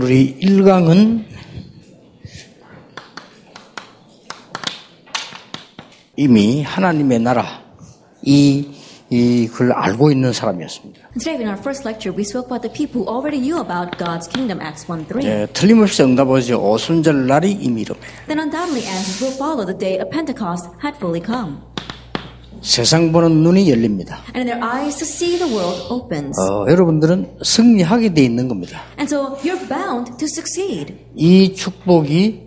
우리 1강은 이미 하나님의 나라 그걸 알고 있는 사람이었습니다. Today in our first lecture we spoke about the people who already knew about God's kingdom, Acts 1:3. 예, 틀림없이 응답하지 오순절 날이 이미 이릅니다. Then undoubtedly answers will follow the day of Pentecost had fully come. 세상 보는 눈이 열립니다. And in their eyes to see the world opens. 여러분들은 승리하게 돼 있는 겁니다. And so you're bound to succeed. 이 축복이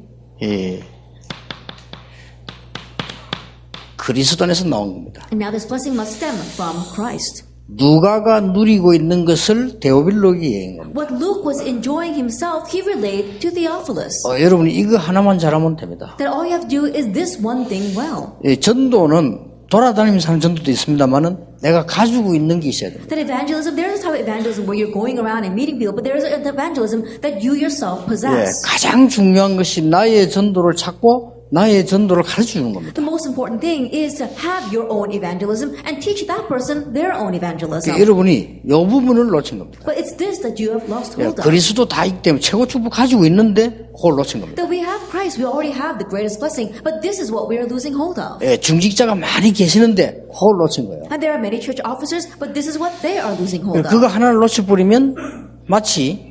그리스도 안에서 나온 겁니다. And now this blessing must stem from Christ. 누가가 누리고 있는 것을 데오빌로에게 얘기한 겁니다. What Luke was enjoying himself, he relayed to Theophilus. 여러분이 이거 하나만 잘하면 됩니다. That all you have to do is this one thing well. 전도는 돌아다니면서 하는 전도도 있습니다만은 내가 가지고 있는 게 있어야 됩니다. That evangelism, there is a type of evangelism where you're going around and meeting people, but there is an evangelism that you yourself possess. 가장 중요한 것이 나의 전도를 찾고 나의 전도를 가르쳐주는 겁니다. The most important thing is to have your own evangelism and teach that person their own evangelism. 여러분이 이 부분을 놓친 겁니다. But it's this that you have lost hold of. 그리스도 다 있기 때문에 최고 축복 가지고 있는데 그걸 놓친 겁니다. That we have Christ, we already have the greatest blessing, but this is what we are losing hold of. 중직자가 많이 계시는데 그걸 놓친 거예요. And there are many church officers, but this is what they are losing hold of. 그거 하나를 놓쳐버리면 마치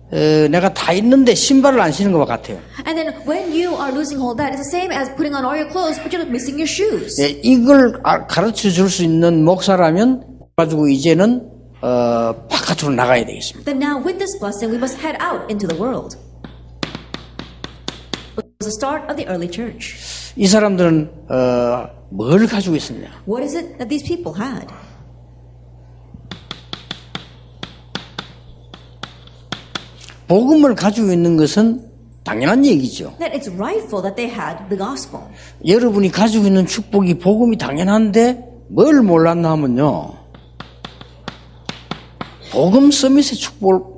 내가 다 있는데 신발을 안 신는 것과 같아요. And then when you are losing hold of that, it's the same as putting on all your clothes, but you're missing your shoes. 이걸 가르쳐 줄 수 있는 목사라면 가지고 이제는 바깥으로 나가야 되겠습니다. Then now with this blessing, we must head out into the world. It was the start of the early church. 이 사람들은 뭘 가지고 있었냐? What is it that these people had? 복음을 가지고 있는 것은 당연한 얘기죠. That it's rightful that they had the gospel. 여러분이 가지고 있는 축복이 복음이 당연한데 뭘 몰랐나 하면요. 복음 서밋의 축복을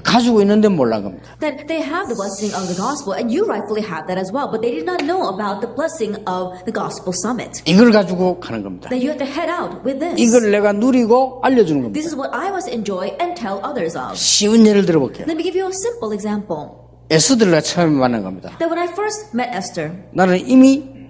가지고 있는데 몰란 겁니다. That they have the blessing of the gospel, and you rightfully have that as well, but they did not know about the blessing of the gospel summit. 이걸 가지고 가는 겁니다. That you have to head out with this. 이걸 내가 누리고 알려주는 겁니다. This is what I must enjoy and tell others of. 쉬운 예를 들어볼게요. Let me give you a simple example. 에스더를 처음 만난 겁니다. That when I first met Esther, 나는 이미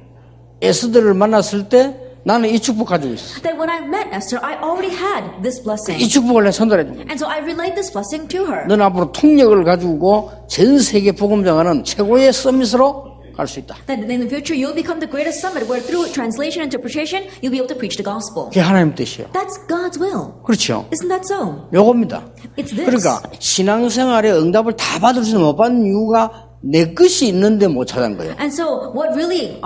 에스더를 만났을 때 나는 이 축복 가지고 있어. that when I met Esther, I already had this blessing. 이 축복을 내가 전달해 준 거야. And so I relayed this blessing to her. 너는 앞으로 통역을 가지고 전 세계 복음 전하는 최고의 서밋으로 갈 수 있다. That in the future you'll become the greatest summit where through translation and interpretation you'll be able to preach the gospel. 그게 하나님 뜻이에요. That's God's will. 그렇죠. Isn't that so? 요겁니다. It's this. 그러니까 신앙생활에 응답을 다 받을 수 못 받는 이유가 내 것이 있는데 못 찾은 거예요. And so what really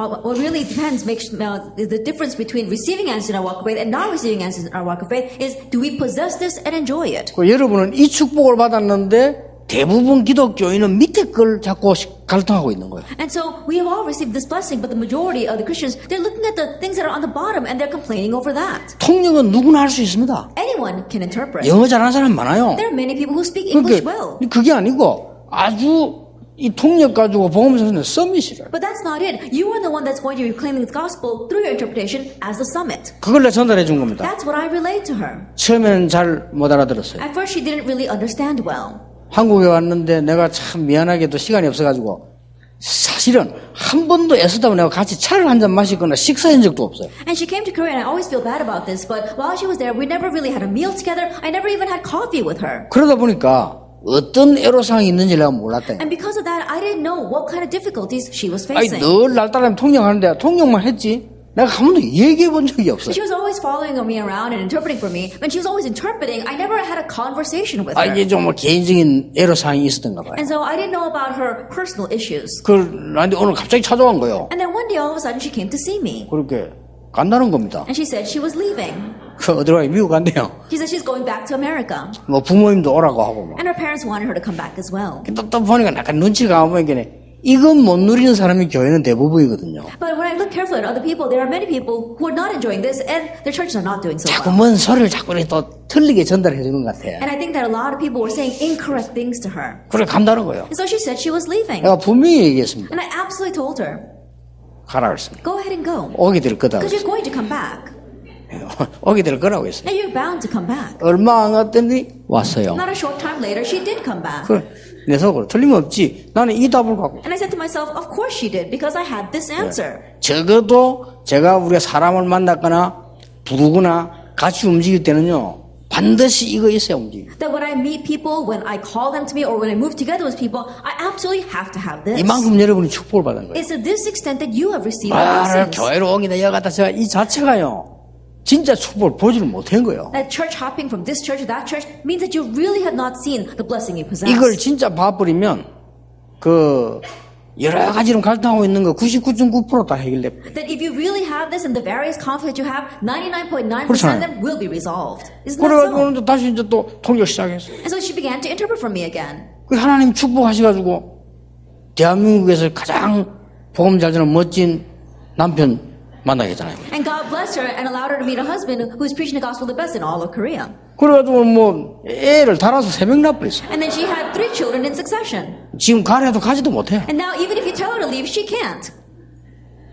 depends makes the difference between receiving answers in our walk of faith and not receiving answers in our walk of faith is do we possess this and enjoy it? 여러분은 이 축복을 받았는데 대부분 기독교인은 밑에 걸 자꾸 갈등하고 있는 거예요. And so we have all received this blessing, but the majority of the Christians, they're looking at the things that are on the bottom and they're complaining over that. 통역은 누구나 할 수 있습니다. Anyone can interpret. 영어 잘하는 사람 많아요. There are many people who speak English well. 그게 아니고 아주 이 통역 가지고 복음서는 서밋이래. But that's not it. You are the one that's going to be proclaiming the gospel through your interpretation as the summit. 그걸 내가 전달해 준 겁니다. That's what I relayed to her. 처음에는 잘 못 알아들었어요. At first she didn't really understand well. 한국에 왔는데 내가 참 미안하게도 시간이 없어가지고 사실은 한 번도 에스더하고 내가 같이 차를 한 잔 마시거나 식사한 적도 없어요. And she came to Korea, and I always feel bad about this, but while she was there, we never really had a meal together. I never even had coffee with her. 그러다 보니까 어떤 애로사항이 있는지 내가 몰랐다. And because of that, I didn't know what kind of difficulties she was 아니 facing. 늘 날 따라하면 통역하는데 통역만 했지 내가 한 번도 얘기해 본 적이 없어요. She was always following me around and interpreting for me. When she was always interpreting, I never had a conversation with her. 이게 좀 뭐 개인적인 애로사항이 있었던가 봐요. And so I didn't know about her personal issues. 나한테 오늘 갑자기 찾아온 거예요. And then one day all of a sudden she came to see me. 그렇게 간다는 겁니다. And she said she was leaving. 어디로 가요? 미국 간대요. She said she's going back to America. 뭐 부모님도 오라고 하고 뭐. And her parents wanted her to come back as well. 또 보니까 약간 눈치가 안 보이긴 해. 이건 못 누리는 사람이 교회는 대부분이거든요. But when I look carefully at other people, there are many people who are not enjoying this, and their churches are not doing so 자꾸 well. 뭔 소리를 자꾸 또 틀리게 전달해 주는 것 같아. And I think that a lot of people were saying incorrect things to her. 그래 간다는 거예요. And so she said she was leaving. 내가 분명히 얘기했습니다. And I absolutely told her, 가라 그랬습니다. go ahead and go. 오게 될 거다. Because you're going to come back. 오게 될 거라고 했어요. And you're bound to come back. 얼마 안 갔더니 왔어요. Not a short time later, she did come back. 그 내 속으로. 틀림없지. 나는 이 답을 갖고. And I said to myself, of course she did, because I had this answer. 적어도 제가 우리가 사람을 만났거나 부르거나 같이 움직일 때는요. 반드시 이거 있어야 움직여요. That when I meet people, when I call them to me, or when I move together with people, I absolutely have to have this. 이만큼 여러분이 축복을 받은 거예요. It's to this extent that you have received 아, blessings. 교회로 옮기다 여가다 제가 이 자체가요. 진짜 축복을 보지를 못한 거예요. That church hopping from this church to that church means that you really have not seen the blessing you possess. 이걸 진짜 봐버리면 여러 가지로 갈등하고 있는 거 99.9% 다 해결됩니다. That if you really have this and the various conflicts you have, 99.9% 그렇잖아요. of them will be resolved. Isn't that 그래가지고 so? 다시 이제 또 통역 시작했어요. And so she began to interpret for me again. 그 하나님 축복하셔가지고 대한민국에서 가장 복음 잘 전하는 멋진 남편 만나게 했잖아요. And God blessed her and allowed her to meet a husband who is preaching the gospel the best in all of Korea. 그래가지고 뭐 애를 달아서 3명 낳아버렸어요. And then she had 3 children in succession. 지금 가래도 가지도 못해. And now even if you tell her to leave, she can't.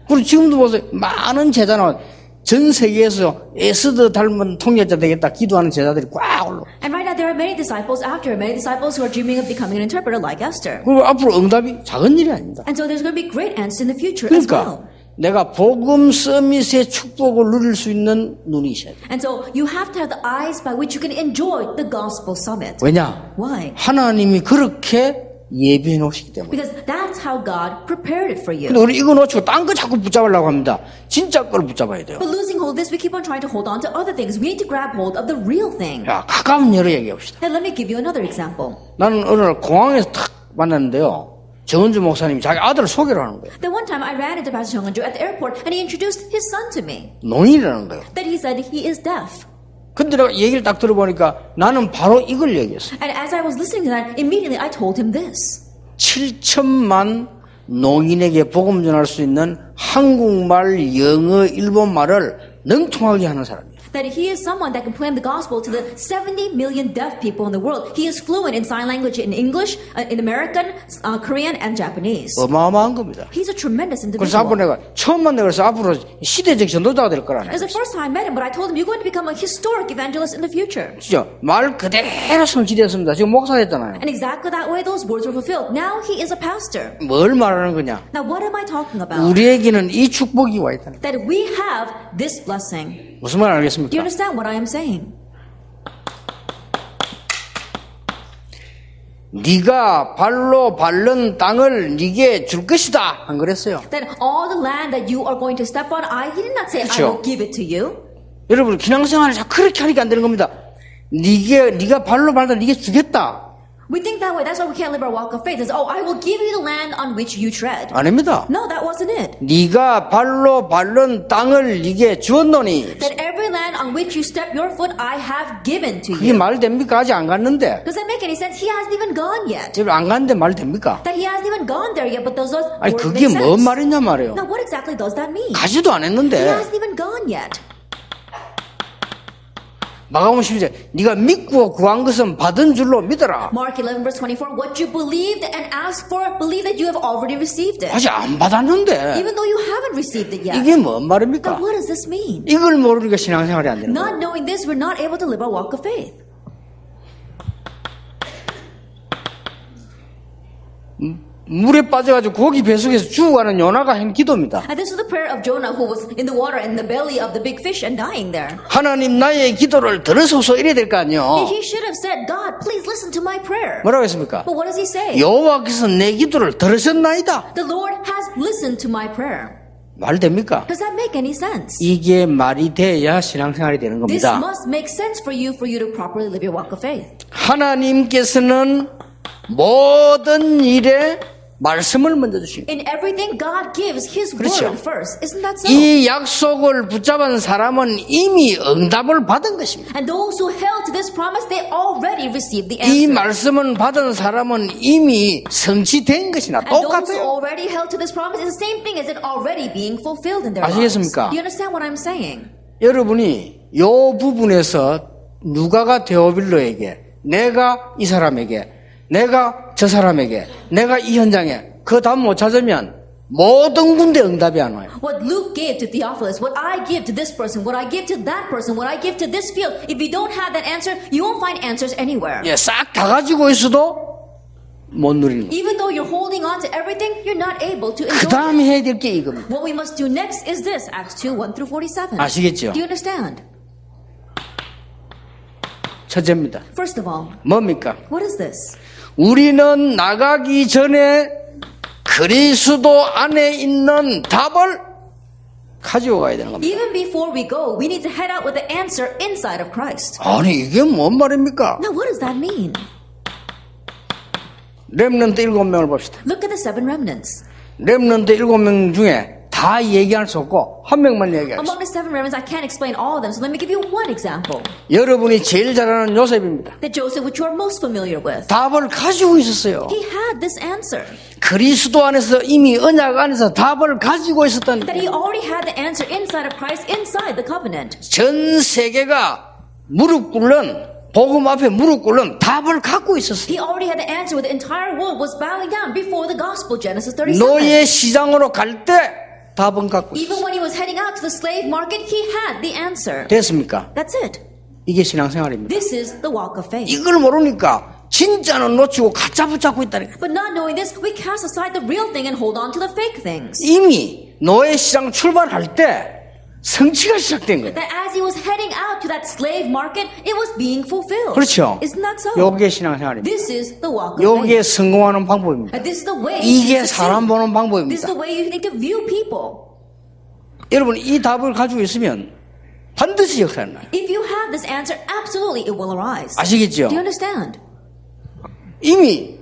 그리고 지금도 보세요. 많은 제자는 전 세계에서 에스더 닮은 통역자 되겠다 기도하는 제자들이 꽉 올라. And right now there are many disciples after her, many disciples who are dreaming of becoming an interpreter like Esther. 그리고 앞으로 응답이 작은 일이 아닙니다. And so there's going to be great answers in the future as well. 그러니까 내가 복음 서밋의 축복을 누릴 수 있는 눈이 있어야 돼. And so you have to have the eyes by which you can enjoy the gospel summit. 왜냐? Why? 하나님이 그렇게 예비해 놓으시기 때문에. Because that's how God prepared it for you. 근데 우리 이거 놓치고 딴 거 자꾸 붙잡으려고 합니다. 진짜 걸 붙잡아야 돼요. But losing hold of this, we keep on trying to hold on to other things. We need to grab hold of the real thing. 자, 가까운 예로 얘기합시다. Now let me give you another example. 나는 어느 날 공항에서 탁 만났는데요. 정은주 목사님이 자기 아들을 소개를 하는 거예요. Then one time I ran into Pastor Jeong Eun-ju at the airport and he introduced his son to me. 노인이라는 거예요. That he said he is deaf. 근데 내가 얘기를 딱 들어보니까 나는 바로 이걸 얘기했어. And as I was listening to that, immediately I told him this. 7천만 농인에게 복음 전할 수 있는 한국말, 영어, 일본말을 능통하게 하는 사람이에요. That he is someone that can proclaim the gospel to the 70 million deaf people in the world. He is fluent in sign language in English, in American, Korean, and Japanese. 어마어마한 겁니다. He's a tremendous 그래서 앞으로 individual. 내가 처음 만나 그래서 앞으로 시대적 전도자가 될 거라네. It's the first time I met him, but I told him you're going to become a historic evangelist in the future. 진짜 말 그대로 성취됐습니다. 지금 목사 됐잖아요. And exactly that way, those words were fulfilled. Now he is a pastor. 뭘 말하는 거냐? Now, what am I talking about? 우리에게는 이 축복이 와 있다는 거예요. That we have this blessing. 무슨 말 Do you 알겠습니까? understand what I am saying? 네가 발로 밟는 땅을 네게 줄 것이다 안 그랬어요. That all the land that you are going to step on, he did not say, I 그렇죠. will give it to you. 여러분 신앙생활을 자꾸 그렇게 하니까 안 되는 겁니다. 네가 발로 밟다 네게 주겠다. We think that way. That's why we can't live our walk of faith. It's, I will give you the land on which you tread. 아닙니다. No, that wasn't it. 네가 발로 밟는 땅을 네게 주었노니. That every land on which you step your foot, I have given to 그게 you. 말 됩니까? 아직 안 갔는데. Does that make any sense? He hasn't even gone yet. 지금 안 갔는데 말 됩니까? That he hasn't even gone there yet, but those 아니 words 그게 make 뭔 sense. 말이냐 말이에요. Now, what exactly does that mean? 가지도 안 He 했는데. hasn't even gone yet. 마가복음 12절 네가 믿고 구한 것은 받은 줄로 믿어라. Mark 11 verse 24, what you believed and asked for, believe that you have already received it. 아직 안 받았는데. Even though you haven't received it yet. 이게 뭔 말입니까? Now, what does this mean? 이걸 모르니까 신앙생활이 안 되는 거예요. Not knowing this, we're not able to live our walk of faith. 물에 빠져가지고 고기 뱃속에서 죽어가는 요나가 한 기도입니다. And this is the prayer of Jonah who was in the water in the belly of the big fish and dying there. 하나님 나의 기도를 들으소서 이래야 될 거 아니에요. He should have said, God, please listen to my prayer. 뭐라고 했습니까? But what does he say? 여호와께서 내 기도를 들으셨나이다. The Lord has listened to my prayer. 말 됩니까? Does that make any sense? 이게 말이 돼야 신앙생활이 되는 This 겁니다. must make sense for you to properly live your walk of faith. 하나님께서는 모든 일에 말씀을 먼저 주십니다. In everything, God gives His 그렇죠. word first. Isn't that so? 이 약속을 붙잡은 사람은 이미 응답을 받은 것입니다. And those who held to this promise, they already received the 이 answer. 말씀을 받은 사람은 이미 성취된 것이나 And those who 똑같아요. already held to this promise is the same thing as it already being fulfilled in their lives. 아시겠습니까? Do you understand what I'm saying? 여러분이 이 부분에서 누가가 데오빌로에게 내가 이 사람에게 내가 저 사람에게 내가 이 현장에 그 답 못 찾으면 모든 군데 응답이 안 와요. What Luke gave to Theophilus, what I give to this person, what I give to that person, what I give to this field, if you don't have that answer, you won't find answers anywhere. 예, 싹 다 가지고 있어도 못 누리는 거예요. Even though you're holding on to everything, you're not able to 그 enjoy it. 다음에 해야 될 게 이겁니다. What we must do next is this, Acts 2, 1 through 47. 아시겠죠? Do you understand? 첫째입니다. First of all, 뭡니까? what is this? 우리는 나가기 전에 그리스도 안에 있는 답을 가지고 가야 되는 겁니다. Even before we go, we need to head out with the answer inside of Christ. 아니 이게 뭔 말입니까? Now, what does that mean? 렘넌트 7명을 봅시다. Look at the 7 remnants. 렘넌트 7명 중에 다 얘기할 수 없고 한 명만 얘기하겠습니다. Among the 7 remnants, I can't explain all of them, so let me give you one example. 여러분이 제일 잘 아는 요셉입니다. That Joseph, which you are most familiar with. 답을 가지고 있었어요. He had this answer. 그리스도 안에서 이미 언약 안에서 답을 가지고 있었던 That he already had the answer inside of Christ, inside the covenant. 전 세계가 무릎 꿇는 복음 앞에 무릎 꿇는 답을 갖고 있었어요. He already had the answer where the entire world was bowing down before the gospel, Genesis 37. 노예 시장으로 갈 때 답은 갖고 있었어요. Even when he was heading out to the slave market, he had the answer. 됐습니까? That's it. 이게 신앙생활입니다. This is the walk of faith. 이걸 모르니까 진짜는 놓치고 가짜 붙잡고 있다니까. But not knowing this, we cast aside the real thing and hold on to the fake things. 이미 노예 시장 출발할 때 성취가 시작된 거예요. That as he was heading out to that slave market, it was being fulfilled. 그렇죠. Isn't that so? 요게 신앙생활입니다. This is the walk of 요게 faith. 성공하는 방법입니다. And this is the way 이게 to 사람 succeed. 보는 This is 방법입니다. the way you need to view people. 여러분 이 답을 가지고 있으면 반드시 역사는 나요. If you have this answer, absolutely it will arise. 아시겠죠? Do you understand? 이미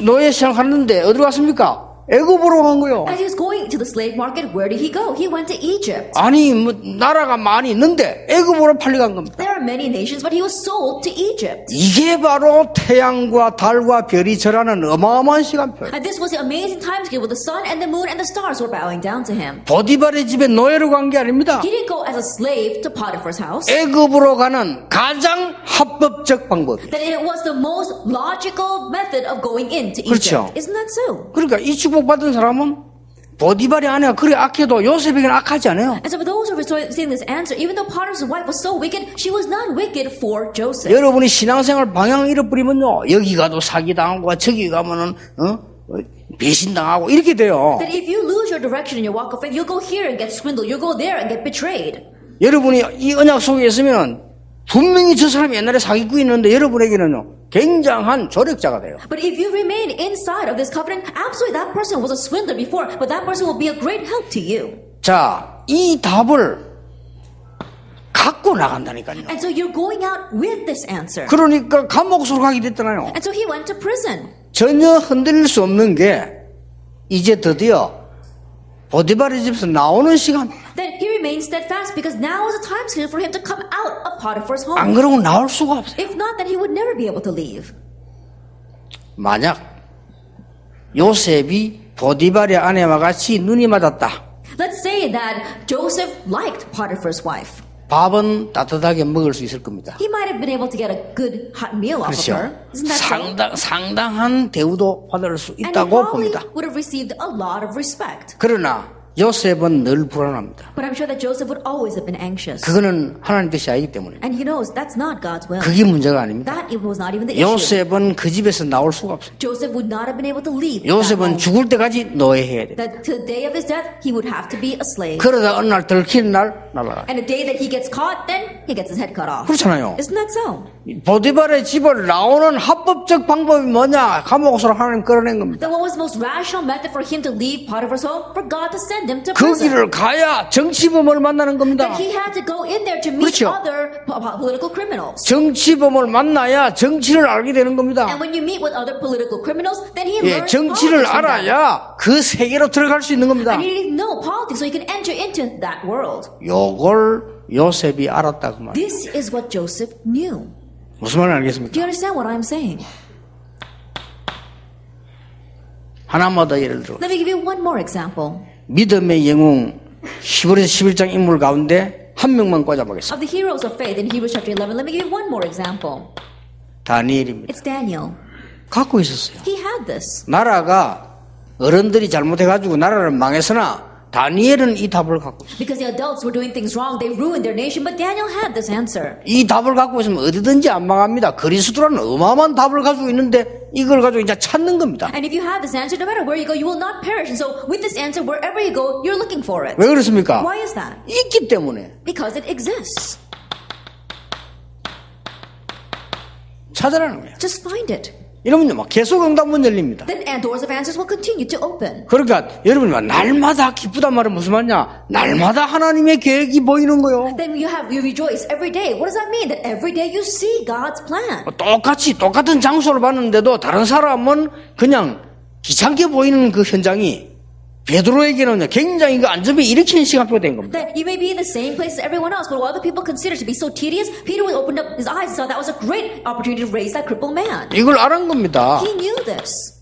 노예 시장 갔는데 어디로 갔습니까? 애굽으로 간 거요. As he was going to the slave market, where did he go? He went to Egypt. 아니 뭐 나라가 많이 있는데 애굽으로 팔려간 겁니다. There are many nations, but he was sold to Egypt. 이게 바로 태양과 달과 별이 절하는 어마어마한 시간표. And this was the amazing time scale where the sun and the moon and the stars were bowing down to him. 보디발의 집에 노예로 간 게 아닙니다. He didn't go as a slave to Potiphar's house. 애굽으로 가는 가장 합법적 방법이에요. That it was the most logical method of going into 그렇죠. Egypt. Isn't that so? 그러니까 이 축복받은 사람은 보디발의 아내가 그리 악해도 요셉에게는 악하지 않아요. And so for those who were receiving this answer, even though Potiphar's wife was so wicked, she was not wicked for Joseph. 여러분이 신앙생활 방향을 잃어버리면요, 여기 가도 사기당하고 저기 가면은 배신당하고 이렇게 돼요. That if you lose your direction in your walk of faith, you'll go here and get swindled, you'll go there and get betrayed. 여러분이 이 언약 속에 있으면 분명히 저 사람이 옛날에 사기꾼이 있는데 여러분에게는요 굉장한 조력자가 돼요. But if you remain inside of this covenant, absolutely that person was a swindler before, but that person will be a great help to you. 자, 이 답을 갖고 나간다니까요. And so you're going out with this answer. 그러니까 감옥으로 가게 됐잖아요. And so he went to prison. 전혀 흔들릴 수 없는 게 이제 드디어 보디발의 집에서 나오는 시간. Then he remained steadfast because now is the time scale for him to come out of Potiphar's home. 안 그러면 나올 수가 없어요. If not, then he would never be able to leave. 만약 요셉이 보디발의 아내와 같이 눈이 맞았다. Let's say that Joseph liked Potiphar's wife. 밥은 따뜻하게 먹을 수 있을 겁니다. He might have been able to get a good hot meal off of 그렇죠. her. Isn't that so? 상당한 대우도 받을 수 And he 있다고 probably 봅니다. would have received a lot of respect. 그러나 요셉은 늘 불안합니다. But I'm sure that Joseph would always have been anxious. 그거는 하나님 뜻이 아니기 때문에. And he knows that's not God's will. 그게 문제가 아닙니다. That it was not even the issue. 요셉은 그 집에서 나올 수가 없어요. Joseph would not have been able to leave. that 요셉은 home. 죽을 때까지 노예해야 돼요. That to the day of his death, he would have to be a slave. 그러다 어느 날 들키는 날 날아가. And the day that he gets caught, then he gets his head cut off. 그렇잖아요. Isn't that so? 보디발의 집을 나오는 합법적 방법이 뭐냐? 감옥으로 하나님 끌어낸 겁니다. Then what was the most rational method for him to leave Potiphar's home? For God to send him to 그 prison. 길을 가야 정치범을 만나는 겁니다. That he had to go in there to meet 그렇죠. other political criminals. 정치범을 만나야 정치를 알게 되는 겁니다. And when you meet with other political criminals, then he 예, learns 정치를 politics from them. 알아야 그 세계로 들어갈 수 있는 겁니다. And he didn't know politics, so he can enter into that world. 요걸 요셉이 알았다 그 말이에요. This is what Joseph knew. 무슨 말인지 알겠습니까? Do you understand what I'm saying? 하나만 더 예를 들어. Let me give you one more example 믿음의 영웅 히브리서 11장 인물 가운데 한 명만 꽂아보겠습니다. of the heroes of faith in Hebrews chapter 11. Let me give you one more example. 다니엘입니다. It's Daniel. 갖고 있었어요. He had this. 나라가 어른들이 잘못해가지고 나라를 망했으나 다니엘은 이 답을 갖고 있어요. Because the adults were doing things wrong, they ruined their nation, but Daniel had this answer. 이 답을 갖고 있으면 어디든지 안 망합니다. 그리스도라는 어마어마한 답을 가지고 있는데 이걸 가지고 이제 찾는 겁니다. And if you have this answer, no matter where you go, you will not perish. And so with this answer, wherever you go, you're looking for it. 왜 그렇습니까? Why is that? 있기 때문에. Because it exists. 찾아라는 거예요. Just find it. 이러면요, 막 계속 응답문 열립니다. Then doors of answers will continue to open. 그러니까 여러분이 막 날마다 기쁘단 말은 무슨 말이냐? 날마다 하나님의 계획이 보이는 거요. Then you rejoice every day. What does that mean? That every day you see God's plan. 똑같은 장소를 봤는데도 다른 사람은 그냥 귀찮게 보이는 그 현장이 베드로에게는 굉장히 그 안전을 일으키는 시간표가 된 겁니다. That you may be in the same place as everyone else, but what other people consider to be so tedious, Peter opened up his eyes and saw that was a great opportunity to raise that crippled man. 이걸 알은 겁니다. He knew this.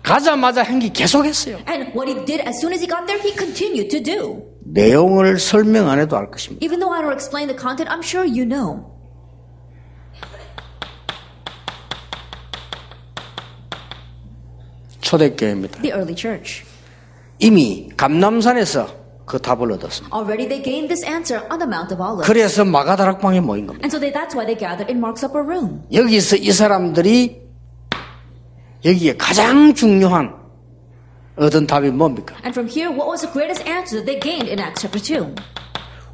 가자마자 행기 계속했어요. And what he did as soon as he got there, he continued to do. 내용을 설명 안 해도 알 것입니다. Even though I don't explain the content, I'm sure you know. 초대교회입니다. The early church. 이미 감람산에서 그 답을 얻었습니다. Already they gained this answer on the Mount of Olives. 그래서 마가다락방에 모인 겁니다. And so that's why they gathered in Mark's upper room. 여기서 이 사람들이 여기에 가장 중요한 얻은 답이 뭡니까? And from here, what was the greatest answer that they gained in Acts chapter 2?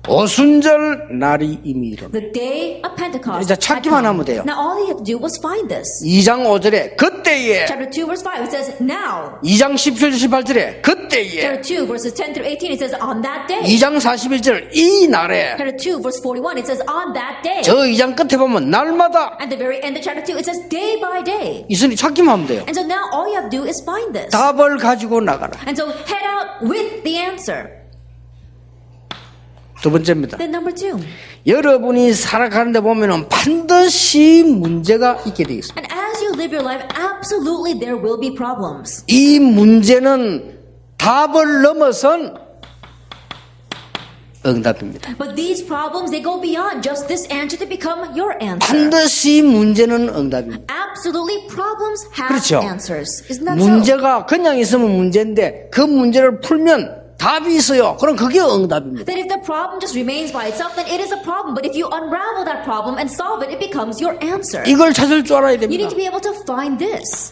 오순절 날이 이미 일어나. The day of Pentecost. 이제 찾기만 하면 돼요. Now all he had to do was find this. 2장 5절에 그때에, Chapter 2 verse 5 it says now. 2장 17절 18절에 그때에, Chapter 2 verses 10 through 18 it says on that day. 2장 41절 이 날에, Chapter 2 verse 41 it says on that day. 저 2장 끝에 보면 날마다 At the very end of chapter 2 it says day by day. 이순이 찾기만 하면 돼요. And so now all you have to do is find this. 답을 가지고 나가라. And so head out with the answer. 두 번째입니다. Then number 2. 여러분이 살아가는데 보면은 반드시 문제가 있게 되어 있습니다. And as you live your life, absolutely there will be problems. 이 문제는 답을 넘어선 응답입니다. But these problems, they go beyond just this answer to become your answer. 반드시 문제는 응답입니다. Absolutely, problems have 그렇죠. answers. Isn't that so? 문제가 그냥 있으면 문제인데 그 문제를 풀면 답이 있어요. 그럼 그게 응답입니다. That if the problem just remains by itself, then it is a problem. But if you unravel that problem and solve it, it becomes your answer. 이걸 찾을 줄 알아야 You 됩니다. need to be able to find this.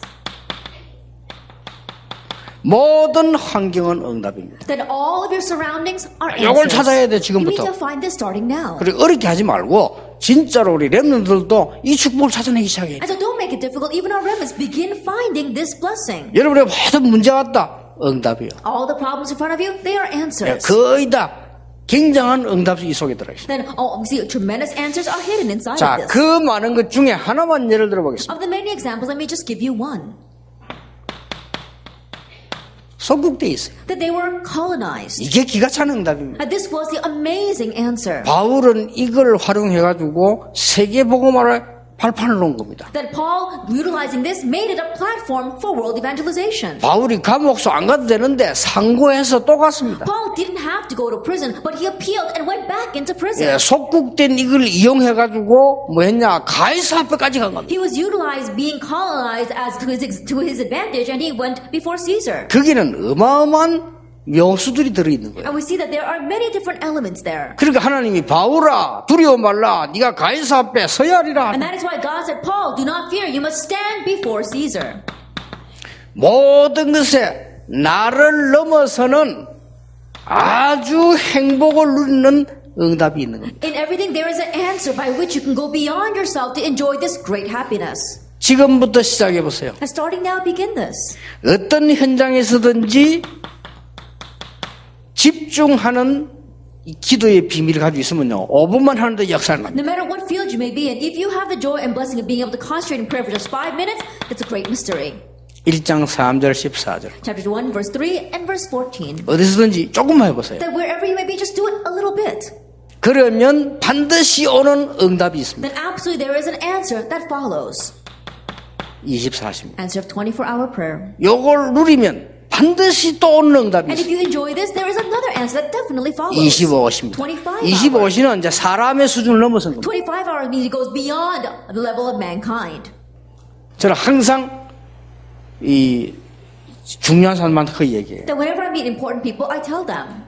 모든 환경은 응답입니다. That all of your surroundings are 이걸 answers. 찾아야 돼, You need 지금부터. to find this starting now. 그리고 어렵게 하지 말고 진짜로 우리 랩런들도 이 축복을 찾아내기 시작해요. And so don't make it difficult. Even our remnants begin finding this blessing. 여러분의 모든 문제 왔다. 응답이요. All the problems in front of you, they are answers. 거의 다 굉장한 응답이 이 속에 들어있어요. Then, see, tremendous answers are hidden inside 자, of this. 그 많은 것 중에 하나만 예를 들어보겠습니다. Of the many examples, let me just give you one. 속국돼 있어요. That they were colonized. 이게 기가 찬 응답입니다. And this was the amazing answer. 바울은 이걸 활용해가지고 세계복음화를 발판을 놓은 겁니다. That Paul, utilizing this, made it a platform for world evangelization. 바울이 감옥소 안 가도 되는데 상고해서 또 갔습니다. Paul didn't have to go to prison, but he appealed and went back into prison. 예, 속국된 이걸 이용해가지고 뭐 했냐, 가이사 앞에까지 간 겁니다. He was utilized, being colonized as to his advantage, and he went before Caesar. 거기는 어마어마한 묘수들이 들어있는 거예요. And we see that there are many different elements there. 그러니까 하나님이 바울아 두려워 말라 네가 가이사 앞에 서야 하리라. And that is why God said, Paul, do not fear, you must stand before Caesar. 모든 것에 나를 넘어서는 아주 행복을 누리는 응답이 있는 겁니다. In everything, there is an answer by which you can go beyond yourself to enjoy this great happiness. 지금부터 시작해 보세요. And starting now, begin this. 어떤 현장에서든지 집중하는 이 기도의 비밀을 가지고 있으면요 5분만 하는데 역사를 납니다. No matter what field you may be in, if you have the joy and blessing of being able to concentrate in prayer for just 5 minutes, it's a great mystery. 1장 3절 14절 Chapter 1, verse 3 and verse 14. 어디서든지 조금만 해보세요. That wherever you may be, just do it a little bit. 그러면 반드시 오는 응답이 있습니다. Then absolutely there is an answer that follows. 24시입니다. Answer of 24-hour prayer. 요걸 누리면 반드시 또 오는 응답이 And if 있습니다. you enjoy this, there is another answer that definitely follows. 25시입니다. 25 hours. 25시는 이제 사람의 수준을 넘어선 겁니다. 25 hours means it goes beyond the level of mankind. 저는 항상 이 중요한 사람한테 그 얘기해요. That whenever I meet important people, I tell them.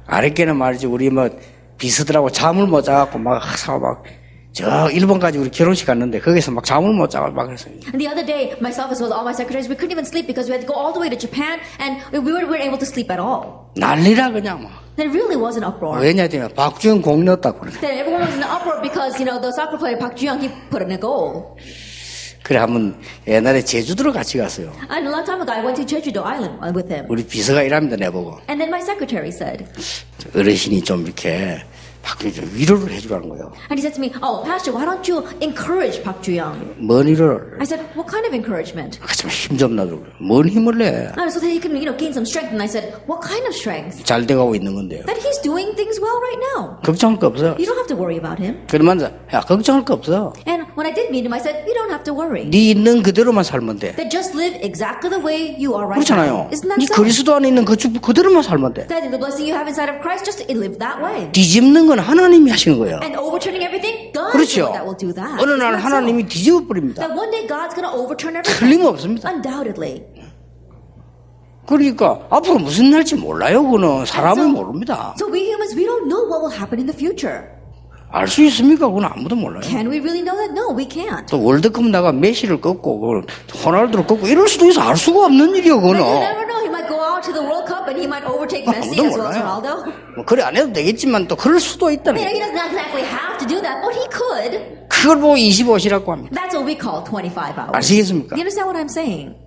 아랫게는 말이지 우리 뭐 비서들하고 잠을 못 자갖고 막 저 일본까지 우리 결혼식 갔는데 거기서 막 잠을 못 자고 막 그랬어요. And the other day, myself as well as all my secretaries, we couldn't even sleep because we had to go all the way to Japan, and we weren't able to sleep at all. 난리라 그냥 뭐. There really was an uproar. 왜냐하면 박주영 공 넣었다고 그래. That everyone was in an uproar because, you know, the soccer player Park Ji-young, he put in a goal. 그래 한번 옛날에 제주도로 같이 갔어요. And a long time ago, I went to Jeju-do Island with him. 우리 비서가 이랍니다 내보고. And then my secretary said, 어르신이 좀 이렇게 박주영 좀 위로를 해주라는 거예요. and he said to me, oh, Pastor, why don't you encourage Park Ji-young? 뭔 위로를? I said, what kind of encouragement? 좀 힘 좀 나도. 뭔 힘을 내? So that he can, you know, gain some strength. And I said, what kind of strength? 잘 돼가고 있는 건데요. That he's doing things well right now. 걱정할 거 없어. You don't have to worry about him. 그러면서 야 걱정할 거 없어. And when I did meet him, I said, you don't have to worry. 네 있는 그대로만 살면 돼. That just live exactly the way you are right 그렇잖아요. now. Isn't that 네 so? 그리스도 안에 있는 그 그대로만 살면 돼. That the blessing you have inside of Christ, just live that way. 뒤집는 건 하나님이 하시는 거예요. And overturning everything, God is 그렇죠. the one that will do that. 어느 날 Isn't that so? 하나님이 뒤집어 버립니다. That one day God's going to overturn everything. 틀림없습니다. Undoubtedly. 그러니까 앞으로 무슨 날지 몰라요. 그거는 사람은 모릅니다. So we humans, we don't know what will happen in the future. 알 수 있습니까? 그건 아무도 몰라요. Can we really know that? No, we can't. 또 월드컵 나가 메시를 꺾고 호날두를 꺾고 이럴 수도 있어. 알 수가 없는 일이요. But you 그거는. never know. He might go out to the World Cup and he might overtake Messi 아무도 as well as 몰라요. Ronaldo. 뭐 그래 안 해도 되겠지만 또 그럴 수도 있다는 I mean, he 거예요. doesn't exactly have to do that, but he could. 그걸 보고 25시라고 합니다. That's what we call 25 hours. 아시겠습니까? You understand what I'm saying?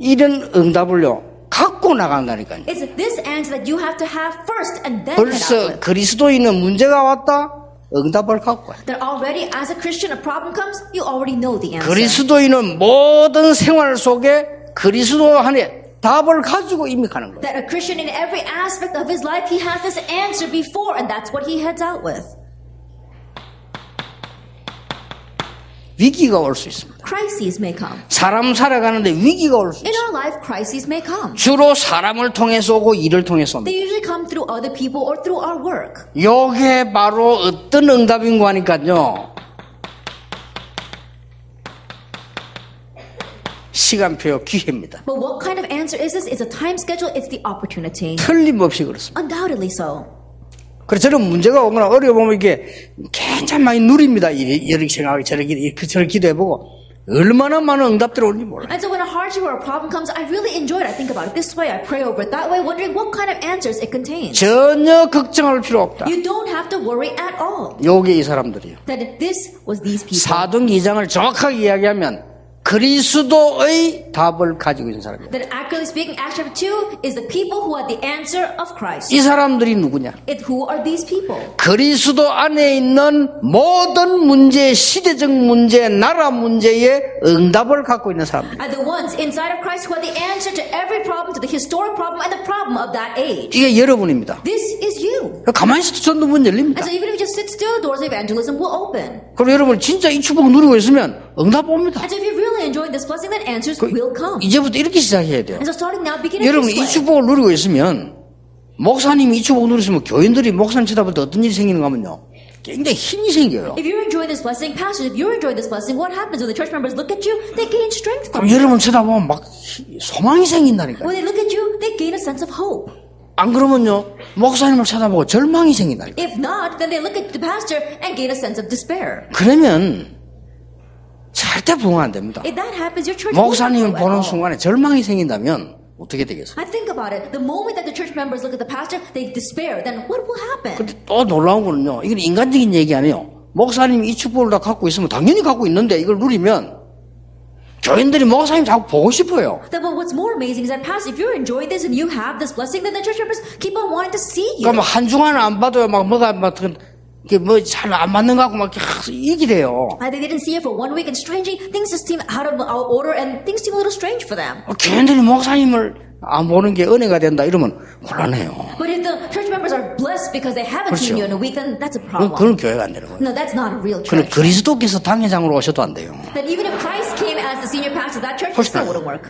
이런 응답을요 갖고 나간다니까요. It's this answer that you have to have first and then head out 벌써 with. 그리스도인은 문제가 왔다. 응답을 갖고 와요. That already, as a Christian, a problem comes, you already know the answer. 그리스도인은 모든 생활 속에 그리스도 안에 답을 가지고 이미 가는 거예요. That a Christian in every aspect of his life, he has this answer before, and that's what he heads out with. 위기가 올 수 있습니다. Crises may come. 사람 살아가는데 위기가 올 수 In 있어요. our life, crises may come. 주로 사람을 통해서 오고 일을 통해서 옵니다. They usually come through other people or through our work. 요게 바로 어떤 응답인고 하니까요. 시간표 기회입니다. But what kind of answer is this? It's a time schedule, it's the opportunity. 틀림없이 그렇습니다. Undoubtedly so. 그래서 저는 문제가 오거나 어려우면 이게 괜찮이 많이 누립니다. 이렇게 생각하고 저렇게 기도해보고 얼마나 많은 응답들이 오는지 몰라요. And so when a hardship or a problem comes, I really enjoy it. I think about it this way, I pray over it that way, wondering what kind of answers it contains. 전혀 걱정할 필요 없다. You don't have to worry at all. 요게 이 사람들이요. That this was these people. 사도행전 2장을 정확하게 이야기하면 그리스도의 답을 가지고 있는 사람이에요. That accurately speaking, Acts chapter 2 is the people who had the answer of Christ. 이 사람들이 누구냐? Who are these people? 그리스도 안에 있는 모든 문제, 시대적 문제, 나라 문제에 응답을 갖고 있는 사람들. Are the ones inside of Christ who are the answer to every problem, to the historic problem and the problem of that age. 이게 여러분입니다. This is you. 가만히 있어도 전도 문 열립니다. And so even if you just sit still, doors of evangelism will open. 그리고 여러분 진짜 이 축복 누리고 있으면 응답 옵니다. And so if you're really enjoying this blessing, then answers will come. 이제부터 이렇게 시작해야 돼요. And so starting now, begin 여러분 this 이 way. 축복을 누리고 있으면 목사님이 이 축복을 누리시면 교인들이 목사님 쳐다볼 때 어떤 일이 생기는가 하면요. 굉장히 힘이 생겨요. If you're enjoying this blessing, pastors, if you're enjoying this blessing, what happens when the church members look at you? They gain strength from 그럼 you. 여러분 쳐다보면 막 소망이 생긴다니까요. When they look at you, they gain a sense of hope. 안 그러면요 목사님을 쳐다보고 절망이 생긴다니까요. If not, then they look at the pastor and gain a sense of despair. 그러면 절대 부흥 안 됩니다. If that happens, your church will not 목사님을 grow at 보는 all. 순간에 절망이 생긴다면 어떻게 되겠어요? I think about it. The moment that the church members look at the pastor, they despair. Then what will happen? 근데 또 놀라운 거는요. 이건 인간적인 얘기 아니에요. 목사님이 이 축복을 다 갖고 있으면 당연히 갖고 있는데 이걸 누리면 교인들이 목사님 자꾸 보고 싶어요. But what's more amazing is that, pastor, if you're enjoying this and you have this blessing, then the church members keep on wanting to see you. 그러니까 한 주간 안 봐도요. 막 뭐가 막 이게 뭐 잘 안 맞는 것 같고 막 이기래요. They didn't see it for 1 week, and strangely, things just seem out of order, and things seem a little strange for them. 교인들이 목사님을 안 보는 게 은혜가 된다 이러면 곤란해요. But if the church members are blessed because they haven't seen you in a week, then that's a problem. 그건 교회가 안 되는 거예요. No, that's not a real 그럼 church. 그리스도께서 당회장으로 오셔도 안 돼요. That even if Christ came as the senior pastor, that church still wouldn't work.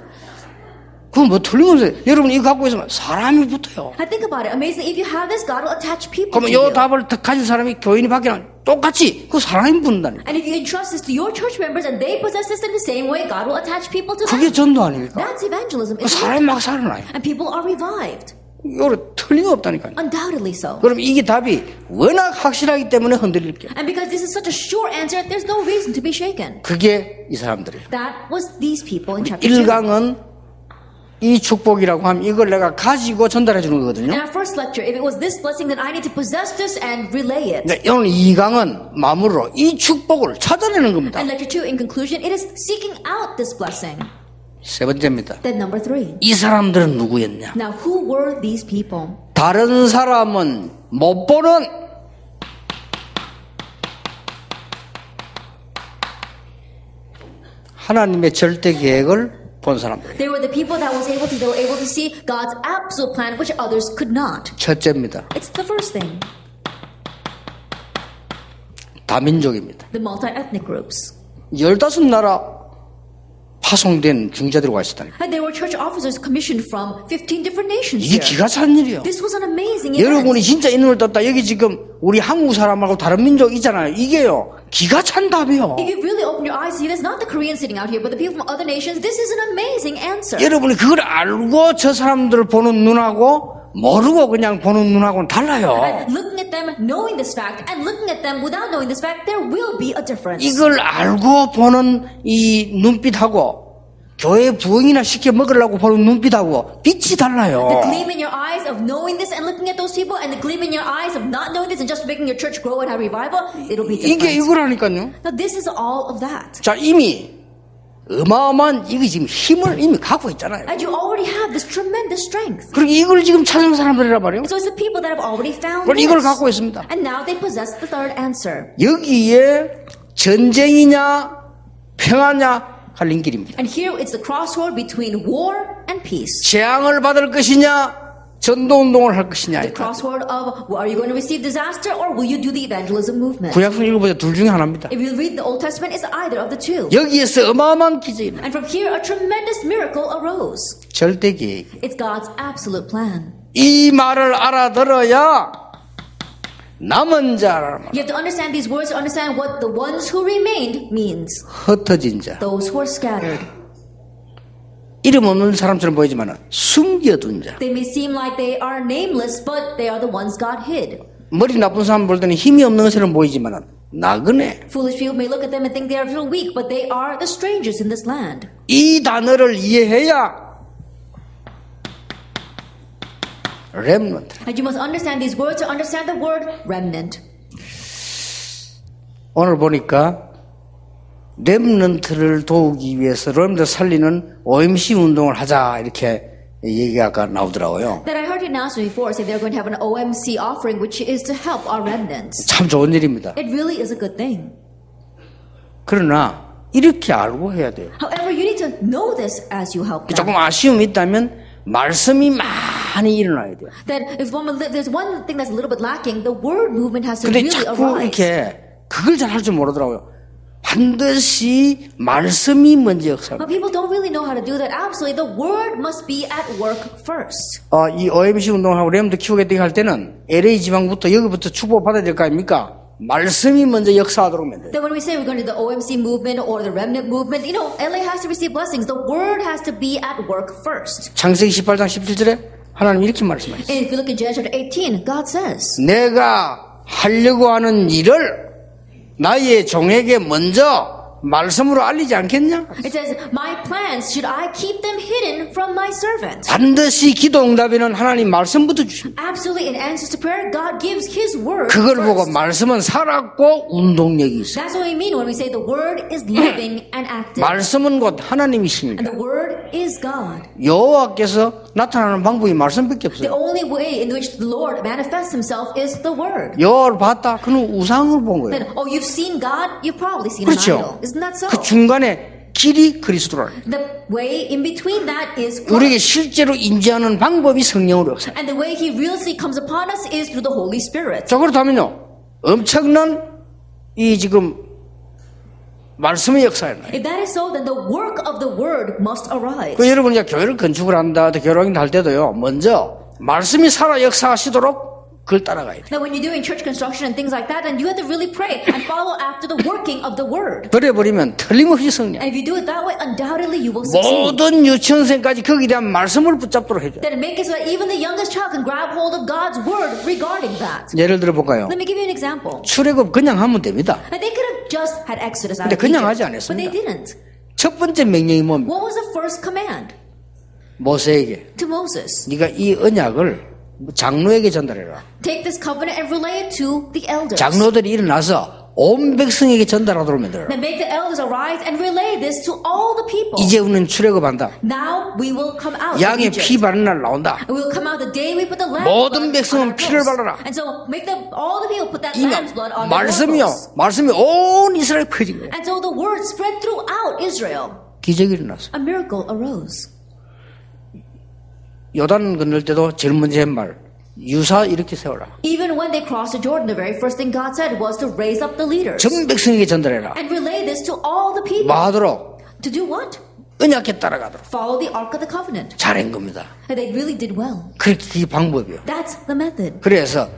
그건 뭐 틀림없어요. 여러분 이거 갖고 있으면 사람이 붙어요. I think about it. Amazing. If you have this, God will attach people to 그러면 요 you. 답을 가진 사람이 교인이 받기는 똑같이 그 사람이 붙는다니까. And if you entrust this to your church members and they possess this in the same way, God will attach people to 그게 them. 전도 아닙니까? That's evangelism. 그 Isn't it? 사람이 막 살아나요. And people are revived. 이거 틀림없다니까요. Undoubtedly so. 그럼 이게 답이 워낙 확실하기 때문에 흔들릴 게. And because this is such a sure answer, there's no reason to be shaken. 그게 이 사람들이에요. That was these people in chapter 2. 1강은 이 축복이라고 하면 이걸 내가 가지고 전달해 주는 In 거거든요. our first lecture, if it was this blessing, then I need to possess this and relay it. 근데 오늘 2강은 마무리로 이 축복을 찾아내는 겁니다. And lecture 2, in conclusion, it is seeking out this blessing. 세 번째입니다. Then number 3. 이 사람들은 누구였냐? Now, who were these people? 다른 사람은 못 보는 하나님의 절대 계획을 본 사람들이에요. They were the people that they were able to see God's absolute plan, which others could not. 첫째입니다. It's the first thing. 다민족입니다. The multi-ethnic groups. 15나라 파송된 중재들이 와 있었다니까. And there were church officers commissioned from 15 different nations 이게 here. 기가 찬 일이에요. This was an amazing 여러분이 event. 진짜 인을 떴다. 여기 지금 우리 한국 사람하고 다른 민족 있잖아요. 이게요. 기가 찬 답이에요. If you really open your eyes, see, there's not the Koreans sitting out here, but the people from other nations. This is an amazing answer. 여러분이 그걸 알고 저 사람들을 보는 눈하고 모르고 그냥 보는 눈하고는 달라요. And looking at them, knowing this fact, and looking at them without knowing this fact, there will be a difference. 이걸 알고 보는 이 눈빛하고 교회 부흥이나 시켜 먹으려고 보는 눈빛하고 빛이 달라요. The gleam in your eyes of knowing this and looking at those people, and the gleam in your eyes of not knowing this and just making your church grow and have revival, it'll be 이게 different. 이거라니까요. Now, this is all of that. 자, 이미 어마어마한 이게 지금 힘을 이미 갖고 있잖아요. And you already have this tremendous strength. 그리고 이걸 지금 찾은 사람들이란 말이에요. So it's the people that have already found 그걸 이걸 this. 갖고 있습니다. And now they possess the third answer. 여기에 전쟁이냐 평화냐 갈린 길입니다. And here it's the crossroad between war and peace. 재앙을 받을 것이냐 전도운동을 할 것이냐. The crossroad of, well, are you going to receive disaster or will you do the evangelism movement? 구약성 읽어보자 둘 중에 하나입니다. If you read the Old Testament, it's either of the two. 여기에서 어마어마한 기적이 And from here, a tremendous miracle arose. 절대 계획. It's God's absolute plan. 이 말을 알아들어야 남은 자라. You have to understand these words to understand what the ones who remained means. 흩어진 자. Those who are scattered. 이름 없는 사람처럼 보이지만 숨겨둔 자. They may seem like they are nameless, but they are the ones God hid. 머리 나쁜 사람 볼 때는 힘이 없는 것처럼 보이지만 나그네. Foolish people may look at them and think they are real weak, but they are the strangers in this land. 이 단어를 이해해야 렘넌트. And you must understand these words to understand the word remnant. 오늘 보니까 렘넌트를 도우기 위해서 렘넌트 살리는 OMC 운동을 하자 이렇게 얘기가 아까 나오더라고요. That I heard it announced before, say they're going to have an OMC offering, which is to help our remnants. 참 좋은 일입니다. It really is a good thing. 그러나 이렇게 알고 해야 돼요. However, you need to know this as you help them. 조금 아쉬움이 있다면 말씀이 많이 일어나야 돼요. That if there's one thing that's a little bit lacking, the word movement has to 근데 really 자꾸 arise. 이렇게 그걸 잘 할 줄 모르더라고요. 반드시 말씀이 먼저 역사합니다. But people don't really know how to do that. Absolutely, the word must be at work first. 이 OMC 운동하고 렘드 키우겠다고 할 때는 LA 지방부터 여기부터 축복 받아야 될 거 아닙니까? 말씀이 먼저 역사하도록 만들어요. That when we say we're going to do the OMC movement or the remnant movement, you know, LA has to receive blessings. The word has to be at work first. 창세기 18장 17절에 하나님 이렇게 말씀하셨어요. And if you look in Genesis chapter 18, God says, 내가 하려고 하는 일을 나의 종에게 먼저 말씀으로 알리지 않겠냐? it says, my plans, should I keep them hidden from my servant? 반드시 기도 응답에는 하나님 말씀부터 주십니다. Absolutely, in answers to prayer, God gives His word 그걸 보고 first. 말씀은 살았고 운동력이 있어요. That's what we mean when we say the word is living and active. 말씀은 곧 And 하나님이십니다. the word is God. 여호와께서 나타나는 방법이 말씀밖에 The 없어요. only way in which the Lord manifests Himself is the word. 여호와를 봤다? 그는 우상을 본 거예요. Then, oh, you've seen God? You've probably seen 그렇죠. an idol. Isn't that so? 그 중간에 길이 그리스도라. The way in between that is 우리에게 Christ. 실제로 인지하는 방법이 성령으로 역사. And the way He really comes upon us is through the Holy Spirit. 자, 그렇다면요. 엄청난 이 지금 말씀의 역사였나요? If that is so, then the work of the word must arise. 그 여러분 이제 교회를 건축을 한다, 교회를 할 때도요. 먼저 말씀이 살아 역사하시도록 그걸 따라가야 돼. Now, when you're doing church construction and things like that, then you have to really pray and follow after the working of the word. 그래 버리면 틀림없이 승리. And if you do it that way, undoubtedly you will succeed. 모든 유치원생까지 거기에 대한 말씀을 붙잡도록 해줘. Then make it so that even the youngest child can grab hold of God's word regarding that. 예를 들어 볼까요? Let me give you an example. 출애굽 그냥 하면 됩니다. And they could have just had Exodus out 근데 of 그냥 Egypt, 하지 but they 않았습니다. didn't. 첫 번째 명령이 뭡니까? What was the first command? 모세에게 To Moses. 네가 이 언약을 장로에게 전달해라. Take this covenant and relay it to the elders. 장로들이 일어나서 온 백성에게 전달하도록 만들어라. Then make the elders arise and relay this to all the people. 이제 우리는 출애굽한다. Now we will come out of 양의 Egypt. 피 바른 날 나온다. And we will come out the day we put the lamb's 모든 blood on 백성은 our 피를 clothes. 바르라. And so make them, all the people put that 이 lamb's blood on their 말씀이요. clothes. 말씀이 온 이스라엘 퍼진 거예요. And so the word spread throughout Israel. 기적이 일어났어요. A miracle arose. 요단 건널 때도 제일 먼저 한 말. 유사 이렇게 세워라. Even when they crossed the Jordan, the very first thing God said was to raise up the leaders. 전 백성에게 전달해라. And relay this to all the people. 뭐 하도록? To do what? 언약에 따라가도록. Follow the ark of the covenant. 잘한 겁니다. And they really did well. 그게 방법이에요. That's the method. 그래서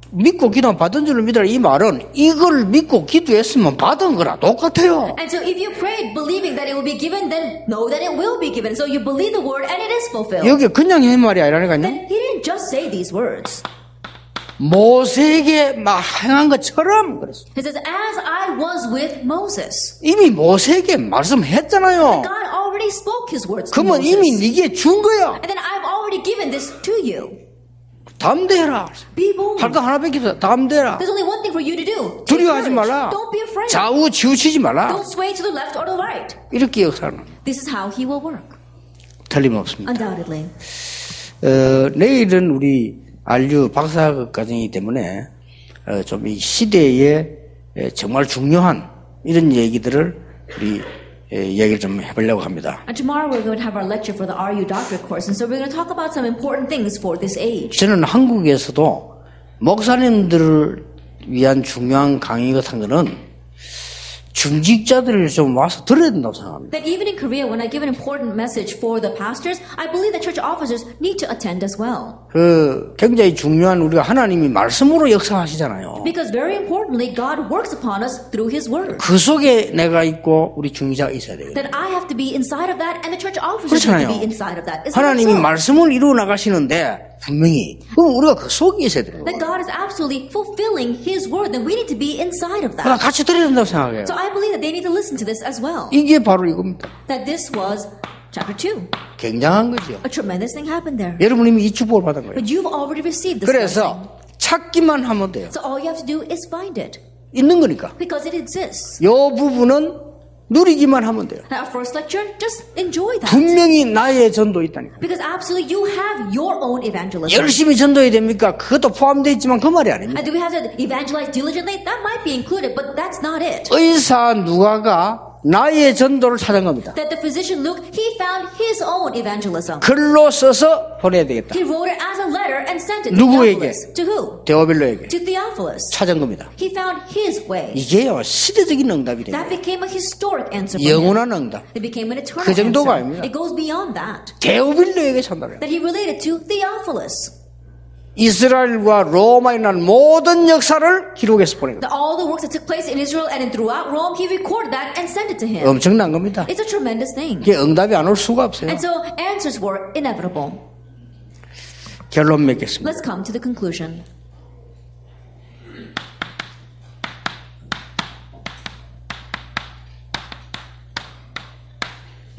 믿고 기도하면 받은 줄을 믿으라 이 말은 이걸 믿고 기도했으면 받은 거라 똑같아요. And so if you prayed believing that it will be given, then know that it will be given. So you believe the word and it is fulfilled. 여기 그냥 한 말이 아니라니까요. Then he didn't just say these words. 모세에게 막 행한 것처럼 그랬어요. He says, as I was with Moses. 이미 모세에게 말씀했잖아요. God already spoke his words to 그러면 Moses. 이미 네게 준 거야. And then I've already given this to you. 담대해라. Be bold. 할 거 하나밖에 없어. 담대해라. There's only one thing for you to do. Take 두려워하지 courage. 말라. Don't be afraid. 좌우 치우치지 말라. Don't sway to the left or the right. 이렇게 역사는 This is how he will work. 틀림없습니다. Undoubtedly. 내일은 우리 RU 박사학업 과정이기 때문에 좀 이 시대에 정말 중요한 이런 얘기들을 우리 얘기를 좀 해보려고 합니다. And tomorrow we're going to have our lecture for the RU doctorate course. And so we're going to talk about some important things for this age. 저는 한국에서도 목사님들을 위한 중요한 강의 같은 거는 중직자들을 좀 와서 들어야 된다고 생각합니다. That even in Korea, when I give an important message for the pastors, I believe that church officers need to attend as well. 굉장히 중요한 우리가 하나님이 말씀으로 역사하시잖아요. Because very importantly, God works upon us through His Word. 그 속에 내가 있고 우리 중직자가 있어야 되거든요. That I have to be inside of that, and the church officers need to be inside of that. Isn't that 하나님이 so? 말씀을 이루어 나가시는데 분명히 그럼 우리가 그 속에 있어야 되는 That 거예요. God is absolutely fulfilling His Word, then we need to be inside of 그러니까 that. 같이 들어야 된다고 생각해요. So I believe that they need to listen to this as well. 이게 바로 이겁니다. That this was chapter 2. 굉장한 거죠. A tremendous thing happened there. 여러분 이미 이 축복을 받은 거예요. But you've already received this blessing. 그래서 찾기만 하면 돼요. So all you have to do is find it. 있는 거니까. Because it exists. 이 부분은 누리기만 하면 돼요. Our first lecture, just enjoy that. 분명히 나의 전도 있다니까. Because absolutely you have your own evangelism. 열심히 전도해야 됩니까? 그것도 포함되어 있지만 그 말이 아닙니다. And do we have to evangelize diligently? That might be included, but that's not it. 의사 누가가 나의 전도를 찾은 겁니다. That the physician Luke, he found his own evangelism. 글로 써서 보내야 되겠다. He wrote it as a letter and sent it to 누구에게? Theophilus. To who? 데오빌로에게 To Theophilus. 찾은 겁니다. He found his way. 이게요 시대적인 응답이 돼요. That became a historic answer for him. 영원한 응답. It became an eternal 그 정도가 answer. 아닙니다. It goes beyond that. 데오빌로에게 전달해요. That he related to Theophilus. 이스라엘과 로마에 난 모든 역사를 기록해서 보낸 That 겁니다. all the works that took place in Israel and throughout Rome, he recorded that and sent it to him. 엄청난 겁니다. It's a tremendous thing. 이게 응답이 안 올 수가 없어요. And so answers were inevitable. 결론 맺겠습니다. Let's come to the conclusion.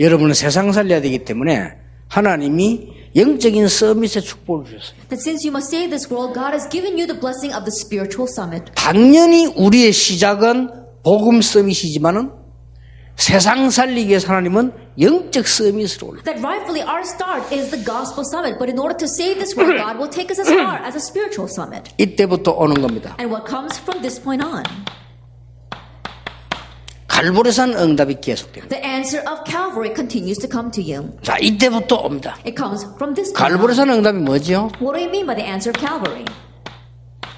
여러분은 세상 살려야 되기 때문에 하나님이 영적인 서밋의 축복을 주셨어요. That since you must save this world, God has given you the blessing of the spiritual summit. 당연히 우리의 시작은 복음 서밋이지만은 세상 살리기 위해서 하나님은 영적 서밋으로 올려요. That rightfully our start is the gospel summit, but in order to save this world, God will take us as far as a spiritual summit. 이때부터 오는 겁니다. And what comes from this point on? 갈보리산 응답이 계속됩니다. The answer of Calvary continues to come to you. 자, 이때부터 옵니다. It comes from this point on. 갈보리산 응답이 뭐죠? What do you mean by the answer of Calvary?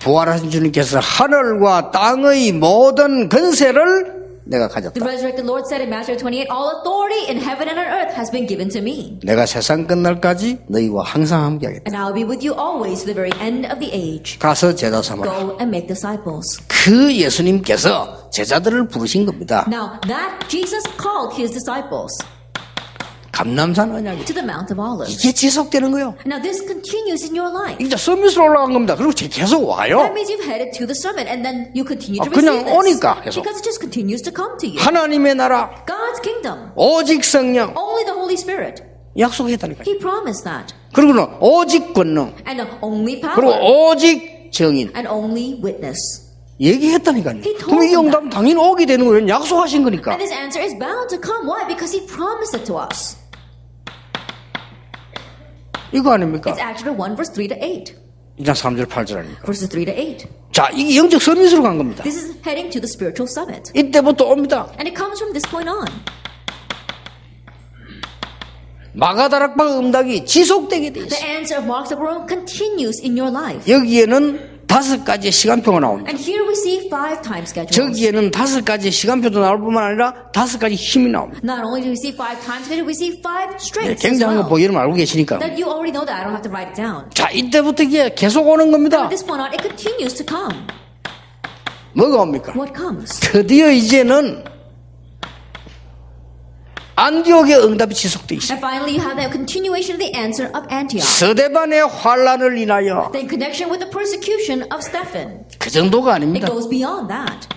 부활하신 주님께서 하늘과 땅의 모든 권세를 내가 The 가졌다. resurrected Lord said in Matthew 28, all authority in heaven and on earth has been given to me. 내가 세상 끝날까지 너희와 항상 함께하겠다. And I'll be with you always to the very end of the age. 가서 제자 삼아라. Go and make disciples. 그 예수님께서 제자들을 부르신 겁니다. Now, that Jesus called his disciples 감람산 언약이 to the Mount of Olives. 이게 지속되는 거예요. Now, this continues in your life. 이제 서밋으로 올라간 겁니다. 그리고 계속 와요. That means you've headed to the summit and then you continue to 그냥 receive this. 오니까 계속. Because it just continues to come to you. 하나님의 나라 God's kingdom. 오직 성령 Only the Holy Spirit. 약속했다니까요. He promised that. 그리고는 오직 권능 And only 그리고 power. 오직 정인 And only witness. 얘기했다니까요. He told 그럼 이 them 응답은 당연히 오게 되는 거예요. 약속하신 거니까. And this answer is bound to come. Why? Because he promised it to us. 이거 아닙니까? It's Acts 1 verse 3 to 8. 2장 3절 8절 아닙니까? Verses 3 to 8. 자, 이게 영적 서밋으로 간 겁니다. This is heading to the spiritual summit. 이때부터 옵니다. And it comes from this point on. 마가다락방 응답이 지속되게 돼 The 있어요. answer of Mark's upper room continues in your life. 여기에는 5가지의 시간표가 나옵니다. And here we see 5 time schedules. 저기에는 5가지의 시간표도 나올 뿐만 아니라 5가지 힘이 나옵니다. Not only do we see 5 time schedules, we see 5 네, strengths as 굉장한 거 well. 보기는 알고 계시니까. That you already know that. I don't have to write it down. 자, 이때부터 이게 계속 오는 겁니다. From this point on, it continues to come. 뭐가 옵니까? What comes? 드디어 이제는 안디옥의 응답이 지속되기 시작. And finally, you have the continuation of the answer of Antioch. 스데반의 환란을 인하여 In connection with the persecution of Stephen. 그 정도가 It 아닙니다. goes beyond that.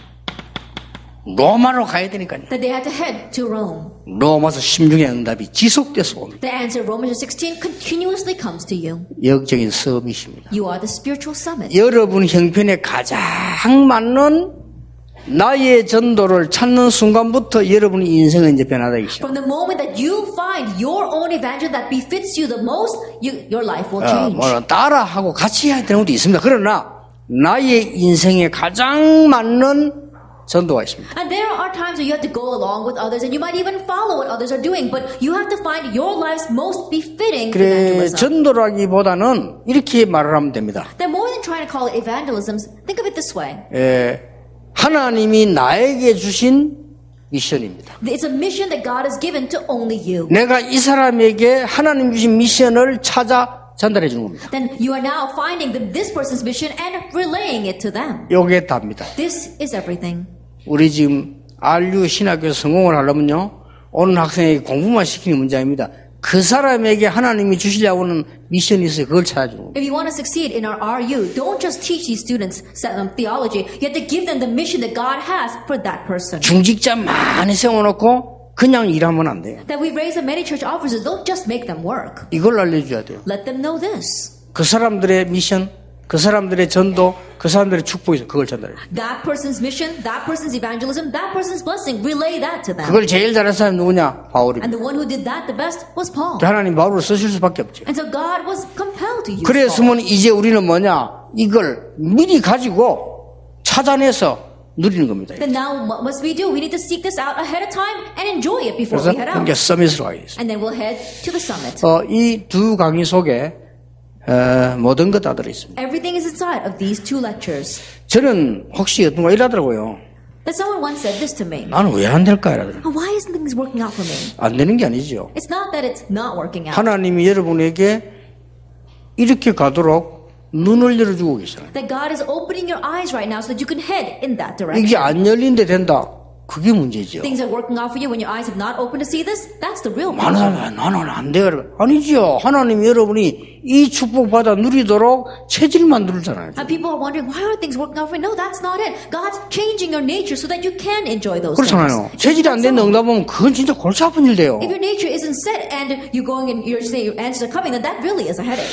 로마로 가야 되니까요. That they had to head to Rome. 로마서 16의 응답이 지속돼서 옵니다. The answer of Romans 16 continuously comes to you. 영적인 서밋입니다. You are the spiritual summit. 여러분 형편에 가장 맞는 나의 전도를 찾는 순간부터 여러분의 인생은 이제 변화되기 시작. From the moment that you find your own evangel that befits you the most, your life will change. 물론 따라하고 같이 해야 되는 것도 있습니다. 그러나 나의 인생에 가장 맞는 전도가 있습니다. And there are times where you have to go along with others and you might even follow what others are doing, but you have to find your life's most befitting 그래 evangelism. 전도라기보다는 이렇게 말을 하면 됩니다. Then more than trying to call it evangelism, think of it this way. 하나님이 나에게 주신 미션입니다. It's a mission that God has given to only you. 내가 이 사람에게 하나님 주신 미션을 찾아 전달해 주는 겁니다. Then you are now finding this person's mission and relaying it to them. 요게 답니다. This is everything. 우리 지금 RU 신학교에서 성공을 하려면요, 오는 학생에게 공부만 시키는 문제 아닙니다. 그 사람에게 하나님이 주시려고 하는 미션이 있어요. 그걸 찾아주는 겁니다. If you want to succeed in our RU, don't just teach these students theology. You have to give them the mission that God has for that person. 중직자 많이 세워놓고 그냥 일하면 안 돼요. That we raise the many church officers, don't just make them work. 이걸 알려줘야 돼요. Let them know this. 그 사람들의 미션, 그 사람들의 전도, 그 사람들의 축복이 있어요. 그걸 전달해요. That person's mission, that person's evangelism, that person's blessing, relay that to them. 그걸 제일 잘한 사람이 누구냐? 바울입니다. And the one who did that the best was Paul. 하나님 바울을 쓰실 수밖에 없죠. And so God was compelled to use Paul. 그랬으면 이제 우리는 뭐냐? 이걸 미리 가지고 찾아내서 누리는 겁니다. Then now what must we do? We need to seek this out ahead of time and enjoy it before 그래서 we head out. 이제 서밋으로 가겠습니다. And then we'll head to the summit. 이 두 강의 속에 모든 것 다 들어있습니다. Everything is inside of these 2 lectures. 저는 혹시 어떤 거 이러더라고요. That someone once said this to me. 나는 왜 안 될까? 이러더라고요. Oh, why isn't things working out for me? 안 되는 게 아니죠. It's not that it's not working out. 하나님이 여러분에게 이렇게 가도록 눈을 열어주고 계시잖아요. That God is opening your eyes right now so that you can head in that direction. 이게 안 열린데 된다. 그게 문제죠. Things are working out for you when your eyes have not opened to see this. That's the real 많은 problem. 사람이 나는 안 돼요. 아니죠. 하나님이 여러분이 이 축복받아 누리도록 체질 만들잖아요. And people are wondering, why are things working out for me? No, that's not it. God's changing your nature so that you can enjoy those 그렇잖아요. things. 체질이 안 된다 응답하면 그건 진짜 골치 아픈 일 돼요. If your nature isn't set and you're going and you're saying your answers are coming, then that really is a headache.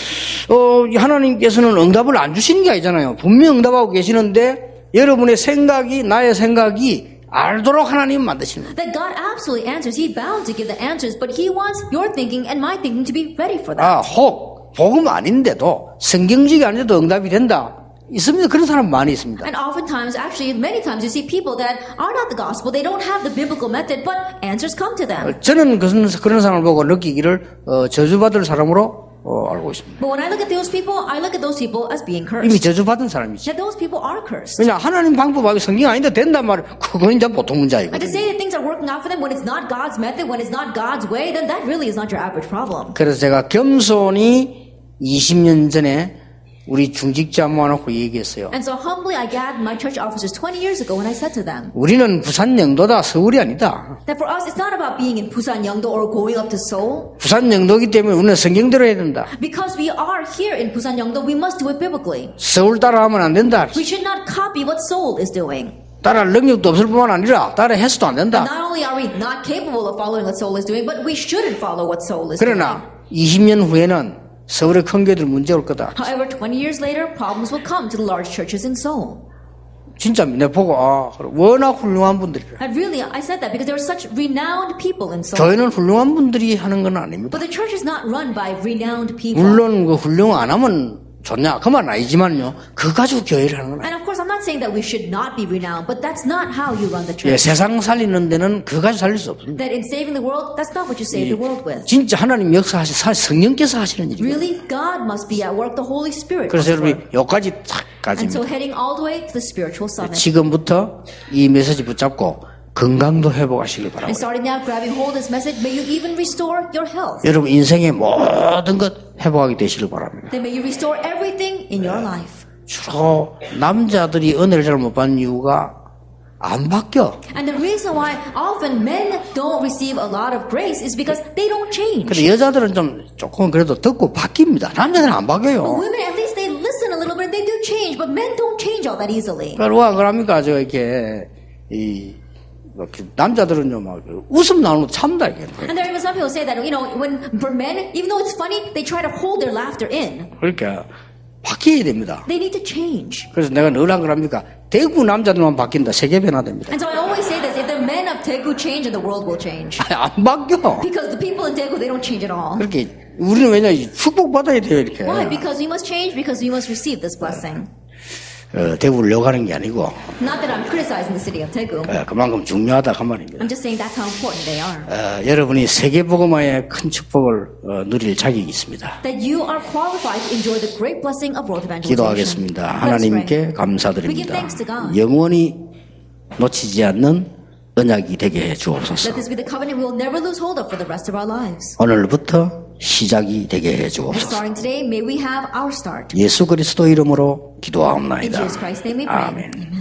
하나님께서는 응답을 안 주시는 게 아니잖아요. 분명 응답하고 계시는데 여러분의 생각이 나의 생각이 알도록 하나님 만드시는 거예요. That God absolutely answers. He's bound to give the answers, but He wants your thinking and my thinking to be ready for that. 혹 복음 아닌데도 성경적이 아닌데도 응답이 된다. 있습니다. 그런 사람 많이 있습니다. And oftentimes, actually, many times you see people that are not the gospel. They don't have the biblical method, but answers come to them. 저는 그런 사람을 보고 느끼기를 저주받을 사람으로 알고 있습니다. But when I look at those people, I look at those people as being 이미 cursed. 저주받은 사람이지. That those people are cursed. 왜냐 하나님 방법하고 성경 아닌데 된단 말이야. 그건 이제 보통 And to 문제이거든요. say that things are working out for them when it's not God's method, when it's not God's way, then that really is not your average problem. 그래서 제가 겸손히 20년 전에 우리 중직자 모아놓고 얘기했어요. And so humbly I gathered my church officers 20 years ago when I said to them 우리는 부산 영도다 서울이 아니다. that for us it's not about being in Busan Yeongdo or going up to Seoul. 부산 영도이기 때문에 우리는 성경대로 해야 된다. Because we are here in Busan Yeongdo, we must do it biblically. 서울 따라하면 안 된다. We should not copy what Seoul is doing. 따라할 능력도 없을 뿐만 아니라 따라해서도 안 된다. Not only are we not capable of following what Seoul is doing, but we shouldn't follow what Seoul is doing. 그러나 20년 후에는 서울의 큰 교회들 문제 올 거다. However, 20 years later, problems will come to the large churches in Seoul. 진짜 내가 보고 워낙 훌륭한 분들이라. And really, I said that because there are such renowned people in Seoul. 교회는 훌륭한 분들이 하는 건 아닙니다. But the church is not run by renowned people. 물론 그 훌륭 안 하면 좋냐 그 말은 아니지만요. 그거 가지고 교회를 하는 건 아니에요. And of course, I'm not saying that we should not be renowned, but that's not how you run the 예, church. 세상 살리는 데는 그거 가지고 살릴 수 없습니다. That in saving the world, that's not what you save the world with. 진짜 하나님 역사하시 성령께서 하시는 일이에요. Really, God must be at work. The Holy Spirit. 그래서 must 여러분이 work. 여기까지 탁 And so 가집니다. heading all the way to the spiritual summit. 지금부터 이 메시지 붙잡고 건강도 회복하시길 And 바랍니다. starting now, grabbing hold of this message, may you even restore your health. 여러분 인생의 모든 것 회복하게 되시길 바랍니다. Then may you restore everything in your life. 주로 남자들이 은혜를 잘 못 받는 이유가 안 바뀌어. And the reason why often men don't receive a lot of grace is because they don't change. 근데 여자들은 좀 조금 그래도 듣고 바뀝니다. 남자들은 안 But 바뀌어요. women, at least they listen a little bit, they do change, but men don't change all that easily. 그러니까 그럽니까 저 이렇게 남자들은요 막 웃음 나오는 거 참다 이게. And there are even some people say that, when for men, even though it's funny, they try to hold their laughter in. 그러니까 바뀌어야 됩니다. They need to change. 그래서 내가 늘 안 그럽니까? 대구 남자들만 바뀐다. 세계 변화됩니다. And so I always say this, if the men of Daegu change, then the world will change. 안 바뀌어. Because the people in Daegu, they don't change at all. 그렇게 우리는 왜냐 축복받아야 돼요 이렇게. Why? Because we must change, because we must receive this blessing. 대구를 욕하는 게 아니고 Not that I'm criticizing the city of Daegu. 그만큼 중요하다 그 말입니다. I'm just saying that's how important they are. 여러분이 세계복음화의 큰 축복을 누릴 자격이 있습니다. That you are qualified to enjoy the great blessing of world evangelization. 기도하겠습니다. Let us pray. 하나님께 We give 감사드립니다. thanks to God. 영원히 놓치지 않는 언약이 되게 해 주옵소서. Let this be the covenant we will never lose hold of for the rest of our lives. 오늘부터 시작이 되게 해 And 주옵소서. starting today, may we have our start. 예수 그리스도 이름으로 In 기도하옵나이다. Jesus Christ's name we pray. 아멘. Amen.